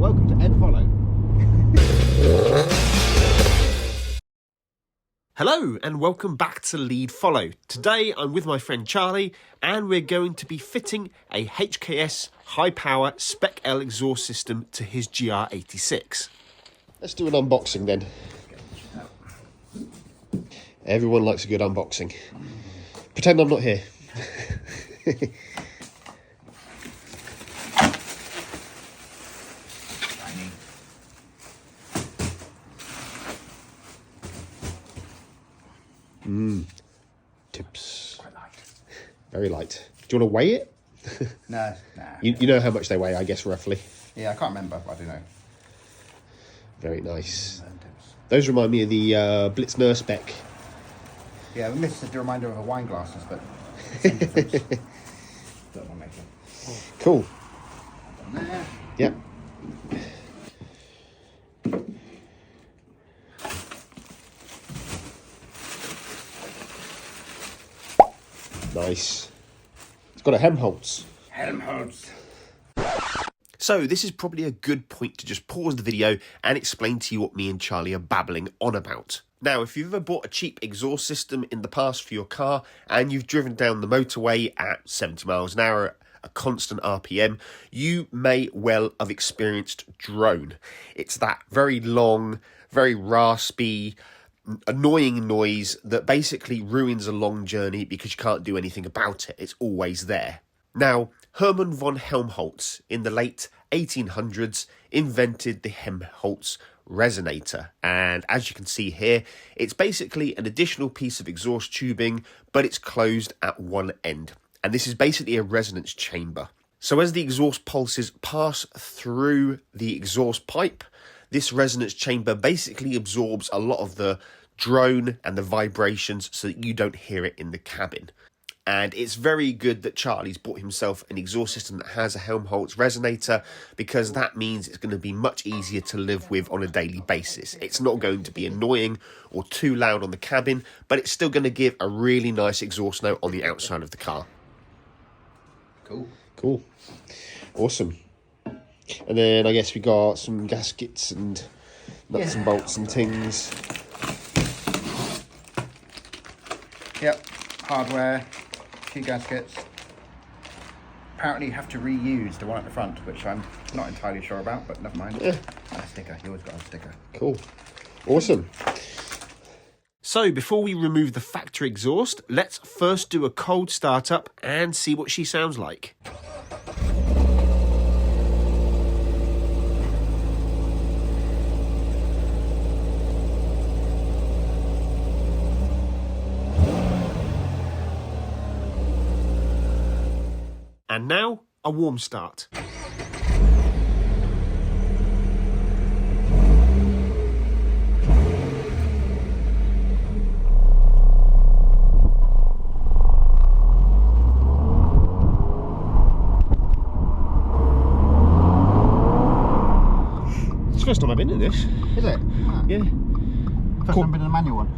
welcome to LeEdFollow. Hello and welcome back to LeEdFollow. Today I'm with my friend Charlie and we're going to be fitting a HKS HiPower Spec L exhaust system to his GR86. Let's do an unboxing then. Everyone likes a good unboxing. Pretend I'm not here. Tips. Quite light. Very light. Do you want to weigh it? Nah. You know how much they weigh, I guess, roughly. Yeah, I can't remember, but I do know. Very nice. Those remind me of the Blitz Spec. Yeah, this is the reminder of a wine glasses, but same difference. Don't want to make it. Cool. There. Yep. Nice. It's got a Helmholtz. Helmholtz. So this is probably a good point to just pause the video and explain to you what me and Charlie are babbling on about. Now, if you've ever bought a cheap exhaust system in the past for your car and you've driven down the motorway at 70 miles an hour at a constant RPM, you may well have experienced drone. It's that very long, very raspy, annoying noise that basically ruins a long journey because you can't do anything about it. It's always there. Now, Hermann von Helmholtz in the late 1800s invented the Helmholtz resonator, and as you can see here, it's basically an additional piece of exhaust tubing, but it's closed at one end, and this is basically a resonance chamber. So as the exhaust pulses pass through the exhaust pipe, this resonance chamber basically absorbs a lot of the drone and the vibrations so that you don't hear it in the cabin. And it's very good that Charlie's bought himself an exhaust system that has a Helmholtz resonator, because that means it's going to be much easier to live with on a daily basis. It's not going to be annoying or too loud on the cabin, but it's still going to give a really nice exhaust note on the outside of the car. Cool. Awesome. And then I guess we got some gaskets and nuts and bolts and things. Yep, hardware, few gaskets. Apparently you have to reuse the one at the front, which I'm not entirely sure about, but never mind. Yeah. And a sticker, you always got a sticker. Cool. Awesome. So before we remove the factory exhaust, let's first do a cold startup and see what she sounds like. And now, a warm start. It's the first time I've been in this. Is it? Yeah. First time been in a manual one?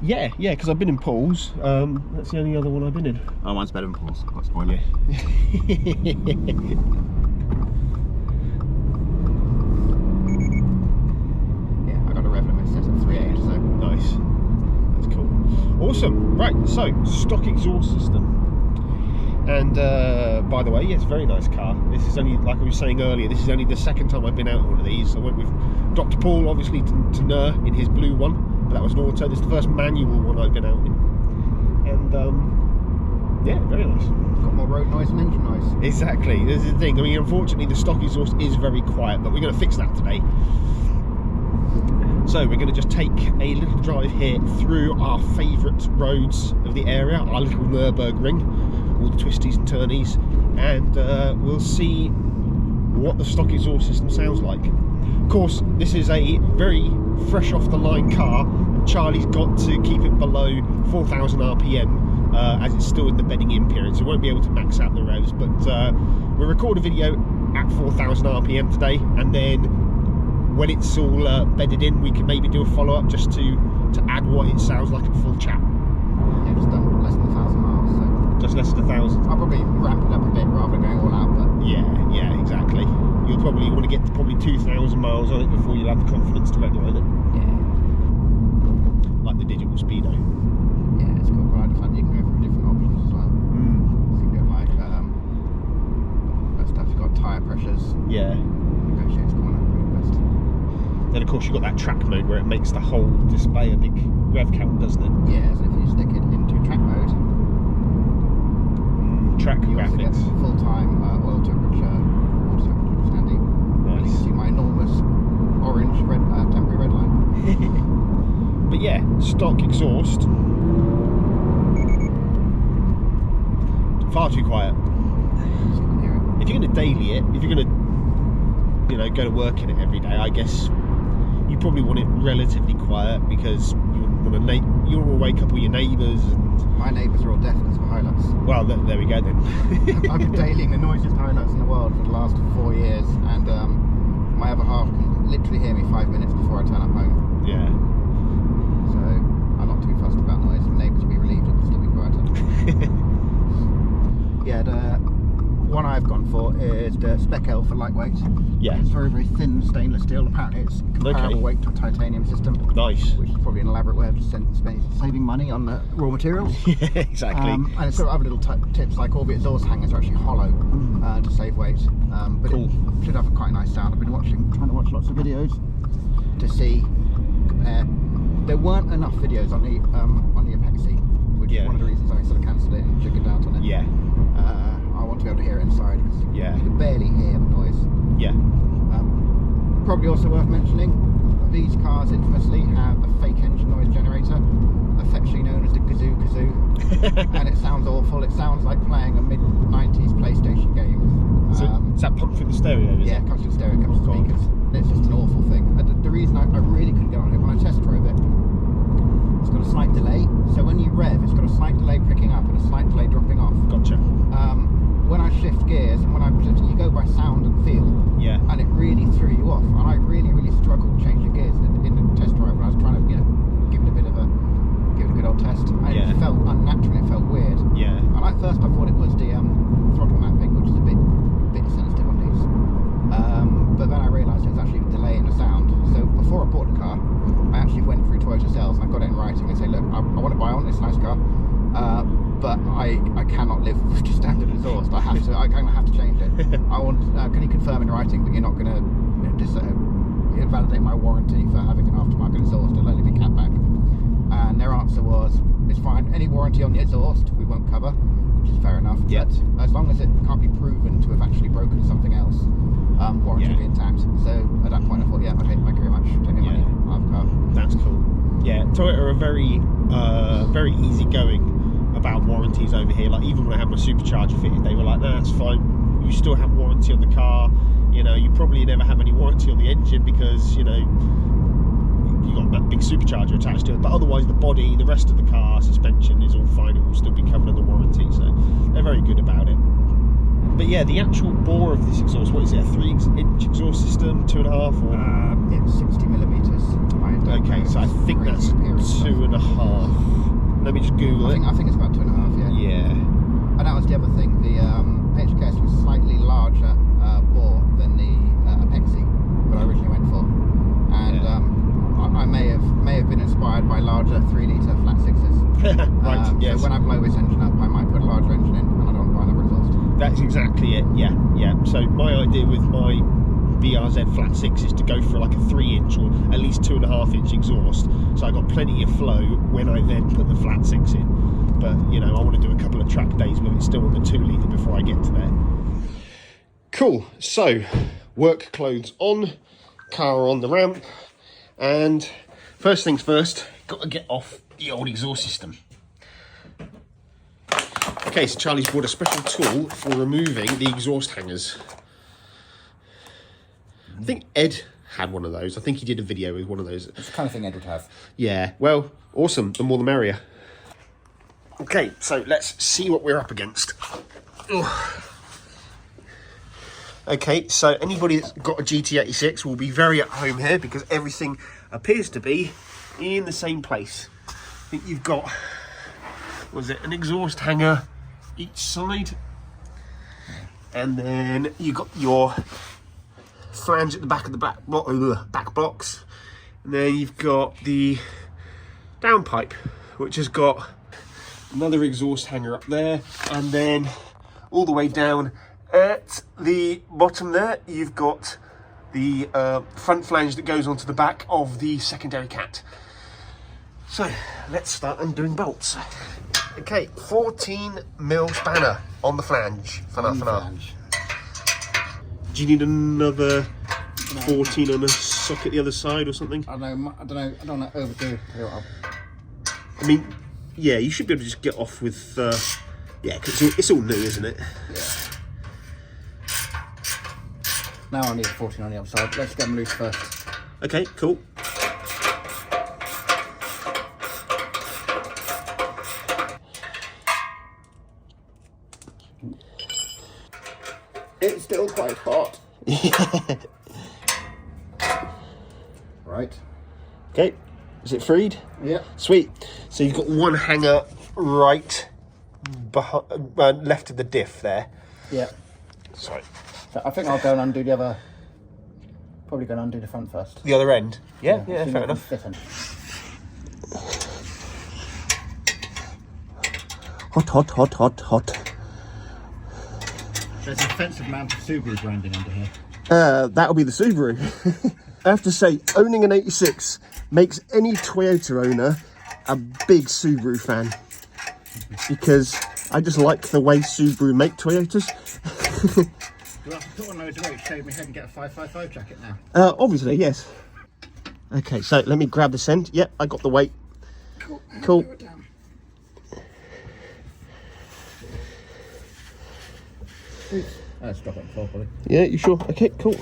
Yeah, because I've been in Paul's. That's the only other one I've been in. Oh, mine's better than Paul's. Got a spoiler. Yeah. Yeah, I got a rev limit set at 3.8, so. Nice. That's cool. Awesome. Right, so stock exhaust system. And by the way, yes, very nice car. This is only, like I was saying earlier, this is only the second time I've been out on one of these. I went with Dr. Paul, obviously, to Nur in his blue one, but that was an auto. This is the first manual one I've been out in. And yeah, very nice. Got more road noise than engine noise. Exactly. This is the thing. I mean, unfortunately, the stock exhaust is very quiet, but we're going to fix that today. So we're going to just take a little drive here through our favourite roads of the area, our little Nürburgring, all the twisties and turnies, and we'll see what the stock exhaust system sounds like. Of course, this is a very fresh off the line car, and Charlie's got to keep it below 4,000 RPM as it's still in the bedding in period, so we won't be able to max out the revs, but we'll record a video at 4,000 RPM today, and then when it's all bedded in, we can maybe do a follow-up just to add what it sounds like at full chat. Yeah, just done less than 1,000 miles, so. Just less than 1,000. I'll probably wrap it up a bit rather than going all out, but. Yeah, exactly. You'll probably want to get to probably 2,000 miles on it before you'll have the confidence to redline it. Yeah. Like the digital speedo. Yeah, it's cool. But I find you can go for different options as well. So you can go like that stuff. You've got tyre pressures. Yeah. Negotiates corner. Best. Then of course you've got that track mode where it makes the whole display a big rev count, doesn't it? Yeah. So if you stick it into track mode, track you also get graphics. full-time oil temperature, water temperature, just handy. And you can see my enormous orange temporary red line. But yeah, stock exhaust. Far too quiet. Just can't hear it. If you're going to daily it, if you're going to, you know, go to work in it every day, I guess you probably want it relatively quiet because you want to wake up all your neighbours and. My neighbours are all deaf because of highlights. Well, there we go then. I've been dailying the noisiest highlights in the world for the last 4 years, and my other half can literally hear me 5 minutes before I turn up home. Yeah. So I'm not too fussed about noise. The neighbours will be relieved it can still be quieter. Yeah, the one I've gone for is the Spec L for lightweight. Yeah. It's very, very thin stainless steel. Apparently it's comparable weight to a titanium system. Nice. Which is probably an elaborate way of just saving money on the raw materials. Yeah, exactly. And it's sort of other little tips, like all the exhaust hangers are actually hollow to save weight. But Cool. it should have a quite nice sound. I've been trying to watch lots of videos to see, compare. There weren't enough videos on the Apexi, which is one of the reasons I sort of cancelled it and chickened out on it. Yeah. I want to be able to hear it inside because Yeah. you can barely hear the noise. Yeah. Probably also worth mentioning, these cars infamously have a fake engine noise generator, affectionately known as the Kazoo Kazoo, and it sounds awful. It sounds like playing a mid-90s PlayStation game. So is that pumped through the stereo? Is Yeah, it? it comes through the stereo, comes Oh, through God. speakers. It's just an awful thing. The reason I really couldn't get on it, when I test drove it, it's got a slight delay. So when you rev, it's got a slight delay picking up and a slight delay dropping off. Gotcha. When I shift gears and when I you go by sound and feel, Yeah. and it really threw you off. And I really struggled changing gears in the test drive when I was trying to, give it a good old test. And Yeah. it felt unnatural. It felt weird. Yeah. And at first I thought it was the throttle mapping, which is a bit sensitive on these. But then I realised it was actually a delay in the sound. So before I bought the car, I actually went through Toyota sales and I got it in writing and said, look, I want to buy one. It's a nice car. But I cannot live with just standard exhaust. I'm going to have to change it. I want. Can you confirm in writing that you're not going to invalidate my warranty for having an aftermarket exhaust? It'll only be cat back. And their answer was, it's fine. Any warranty on the exhaust we won't cover, which is fair enough. Yep. But as long as it can't be proven to have actually broken something else, warranty will be intact. So at that point I thought, yeah, okay, thank you very much. Take your money. I'll have a car. That's cool. Yeah, Toyota are very easygoing about warranties over here. Like even when I had my supercharger fitted, they were like, "No, that's fine. You still have warranty on the car. You probably never have any warranty on the engine because you got that big supercharger attached to it. But otherwise, the body, the rest of the car, suspension is all fine. It will still be covered under warranty. So they're very good about it." But yeah, the actual bore of this exhaust, what is it? A 3-inch exhaust system, 2.5, or? It's 60 millimeters. Okay, so I think that's 2.5. Let me just Google it. I think it's about 2.5. Yeah. Yeah. And that was the other thing. The HKS was slightly larger bore than the Apexi that I originally went for, and I may have been inspired by larger 3-litre flat sixes. Right. Yes. So when I blow this engine up, I might put a larger engine in, and I don't buy another exhaust. That's exactly it. Yeah. Yeah. So my idea with my BRZ flat 6 is to go for like a 3-inch or at least 2.5-inch exhaust, so I got plenty of flow when I then put the flat 6 in. But I want to do a couple of track days with it still on the 2-litre before I get to there. Cool. So work clothes on, car on the ramp, and first things first, got to get off the old exhaust system. Okay, so Charlie's brought a special tool for removing the exhaust hangers. I think Ed had one of those. I think he did a video with one of those. It's the kind of thing Ed would have. Yeah, well, awesome. The more the merrier. Okay, so let's see what we're up against. Ugh. Okay, so anybody that's got a GT86 will be very at home here because everything appears to be in the same place. I think you've got, an exhaust hanger each side, and then you've got your flange at the back of the back blocks, and then you've got the downpipe, which has got another exhaust hanger up there, and then all the way down at the bottom there you've got the front flange that goes onto the back of the secondary cat. So let's start undoing bolts. Okay, 14mm spanner on the flange. Do you need another 14 on a socket the other side or something? I don't want to overdo it. I mean, yeah, you should be able to just get off with, yeah, because it's all new, isn't it? Yeah. Now I need a 14 on the other side. Let's get them loose first. Okay, cool. It's still quite hot. Right. Okay, is it freed? Yeah. Sweet. So you've got one hanger right behind, left of the diff there. Yeah. Sorry. So I think I'll go and undo the other. Probably go and undo the front first. The other end? Yeah, Yeah, fair enough. Hot. There's an offensive amount of Subaru branding under here. That'll be the Subaru. I have to say, owning an 86 makes any Toyota owner a big Subaru fan, because I just like the way Subaru make Toyotas. Do I have to put on those weights, shave my head and get a 555 jacket now? Obviously, yes. Okay, so let me grab this end. Yep, I got the weight. Cool. Let's drop it on the floor, probably. Yeah, you sure? Okay, cool.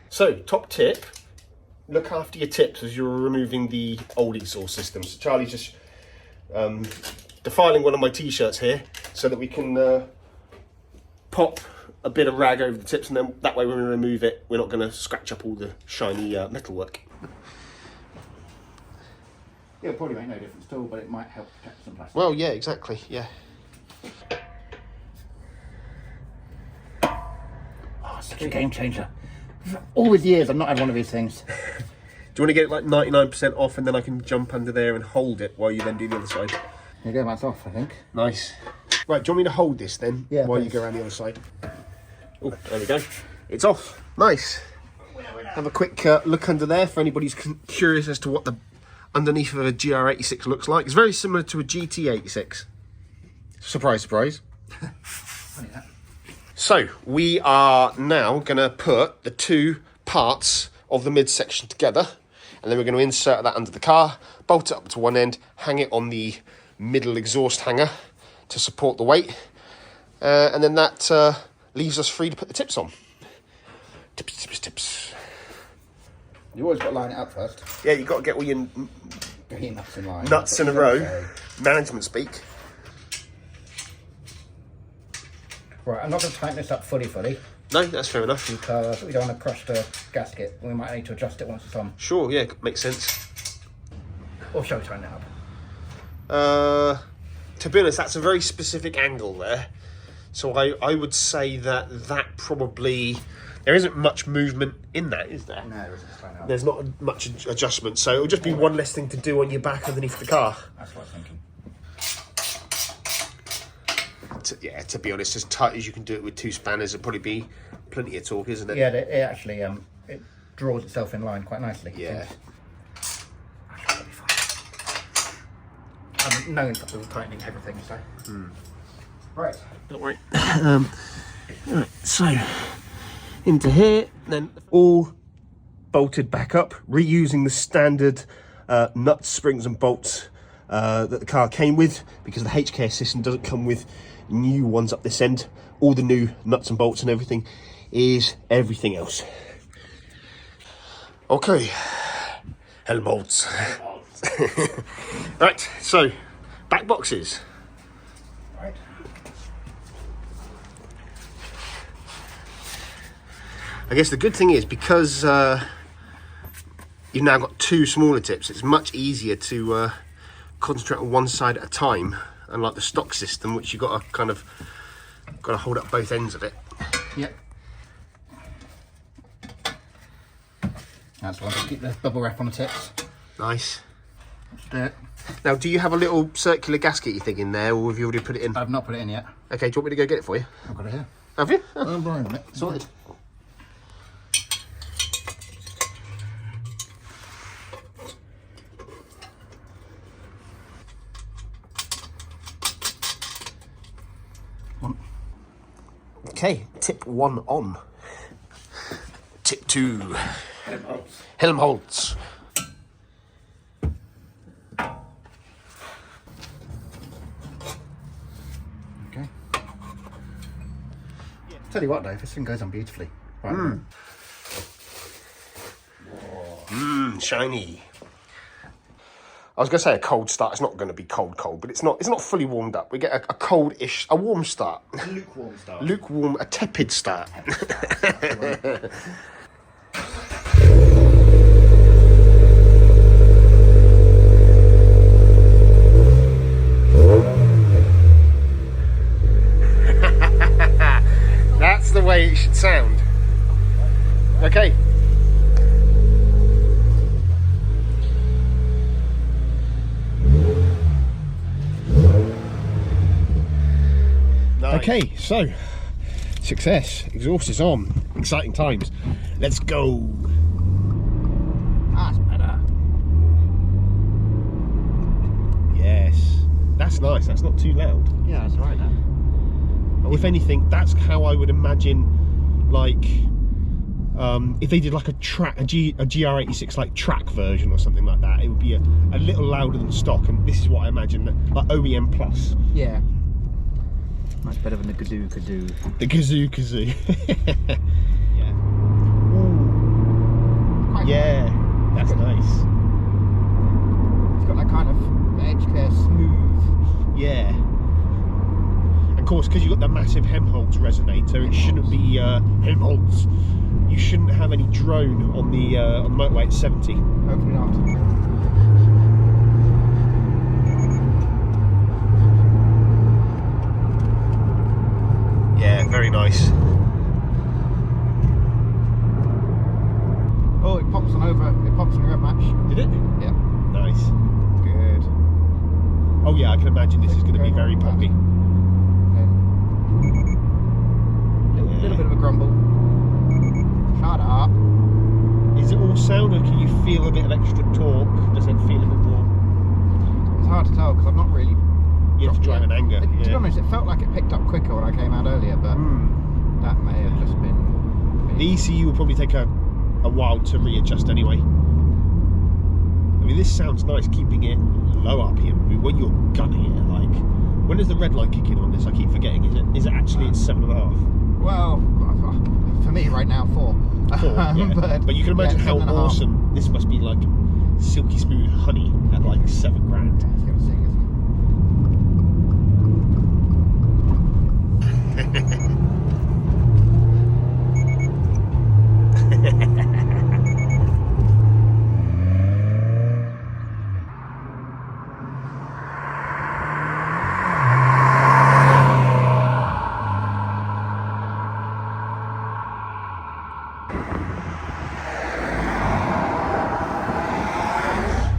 So, top tip, look after your tips as you're removing the old exhaust system. So Charlie's just defiling one of my t-shirts here so that we can pop a bit of rag over the tips, and then that way when we remove it, we're not going to scratch up all the shiny metalwork. It'll probably make no difference at all, but it might help protect some plastic. Well, yeah, exactly, yeah. Oh, such a game changer. All these years I've not had one of these things. Do you want to get it like 99% off, and then I can jump under there and hold it while you then do the other side? There you go, that's off, I think. Nice. Right, do you want me to hold this then? Yeah, while please. you go around the other side? Oh, there we go. It's off. Nice. Have a quick look under there for anybody who's curious as to what the underneath of a GR86 looks like. It's very similar to a GT86. Surprise, surprise. Funny that. So we are now going to put the two parts of the midsection together, and then we're going to insert that under the car, bolt it up to one end, hang it on the middle exhaust hanger to support the weight, and then that leaves us free to put the tips on. Tips. You always got to line it up first. Yeah, you've got to get all your Get your nuts in line. nuts in a row. Management speak. Right, I'm not going to tighten this up fully. No, that's fair enough. Because we don't want to crush the gasket. We might need to adjust it once it's on. Sure, yeah, makes sense. Or shall we tighten it up? To be honest, that's a very specific angle there. So I would say that probably... There isn't much movement in that, is there? No, there isn't. There's not much adjustment, so it'll just be one less thing to do on your back underneath the car. That's what I'm thinking. Yeah, to be honest, as tight as you can do it with two spanners, it'll probably be plenty of torque, isn't it? Yeah, it actually it draws itself in line quite nicely. Yeah. That'll be fine. I'm known for tightening everything, so. Right. Don't worry. Right, so into here, then all bolted back up, reusing the standard nuts, springs and bolts that the car came with, because the HKS system doesn't come with new ones up this end. All the new nuts and bolts and everything is everything else. Okay, Helmholtz. Right, so back boxes. Right. I guess the good thing is, because you've now got two smaller tips, it's much easier to concentrate on one side at a time, unlike the stock system, which you've got to kind of Got to hold up both ends of it. Yep. That's why I keep the bubble wrap on the tips. Nice. Do it. Now, do you have a little circular gasket you think in there, or have you already put it in? I've not put it in yet. Okay, do you want me to go get it for you? I've got it here. Have you? I'm buying it. Sorted. Okay, tip 1 on. Tip 2. Helmholtz. Okay. Tell you what, Dave, this thing goes on beautifully. Right. Shiny. I was going to say a cold start. It's not going to be cold, but it's not fully warmed up. We get a cold-ish, a warm start. Lukewarm start. Lukewarm, a tepid start. That's the way it should sound. Okay. Okay, so success, exhaust is on, exciting times. Let's go. That's better. Yes, that's nice. That's not too loud. Yeah, that's right now. If anything, that's how I would imagine, like, if they did like a GR86 like track version or something like that, it would be a little louder than stock. And this is what I imagine, like OEM plus. Yeah. Much better than the kazoo. The kazoo. Yeah. Ooh. Yeah, that's nice. It's got that kind of HKS smooth. Yeah. And of course, because you've got the massive Helmholtz resonator, it shouldn't be Helmholtz. You shouldn't have any drone on the motorway at 70. Hopefully not. Yeah, very nice. Oh, it pops on over. It pops on your rev match. Did it? Yeah. Nice. Good. Oh yeah, I can imagine this is going to be very poppy. Little bit of a grumble. Shut up. Is it all sound, or can you feel a bit of extra torque? Does it feel a bit more? It's hard to tell because I've not really. You have to drive in anger. To be Yeah. honest, it felt like it picked up quicker when I came out earlier, but that may have just been. The ECU will probably take a while to readjust anyway. I mean, this sounds nice, keeping it low up here. I mean, when you're gunning it, like, when does the red line kick in on this? I keep forgetting. Is it actually at 7.5? Well, for me right now, 4. 4, yeah. But you can imagine how 7.5. awesome this must be, like silky smooth honey at like $7 grand. It's gonna sing, isn't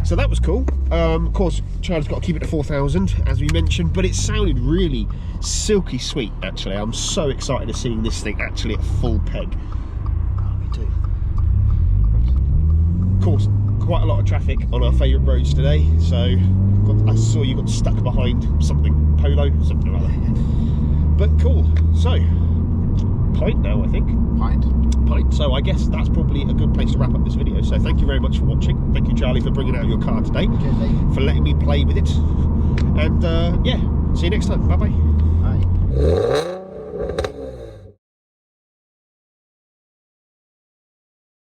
So that was cool. Of course, Charlie's got to keep it to 4,000, as we mentioned, but it sounded really silky sweet, actually. I'm so excited to seeing this thing actually at full peg. Oh, me too. Of course, quite a lot of traffic on our favourite roads today, so I saw you got stuck behind something, Polo, something like that. But cool. So, pint now, I think. Pint. So I guess that's probably a good place to wrap up this video. So thank you very much for watching. Thank you, Charlie, for bringing out your car today, for letting me play with it, and yeah, see you next time. Bye bye. Bye.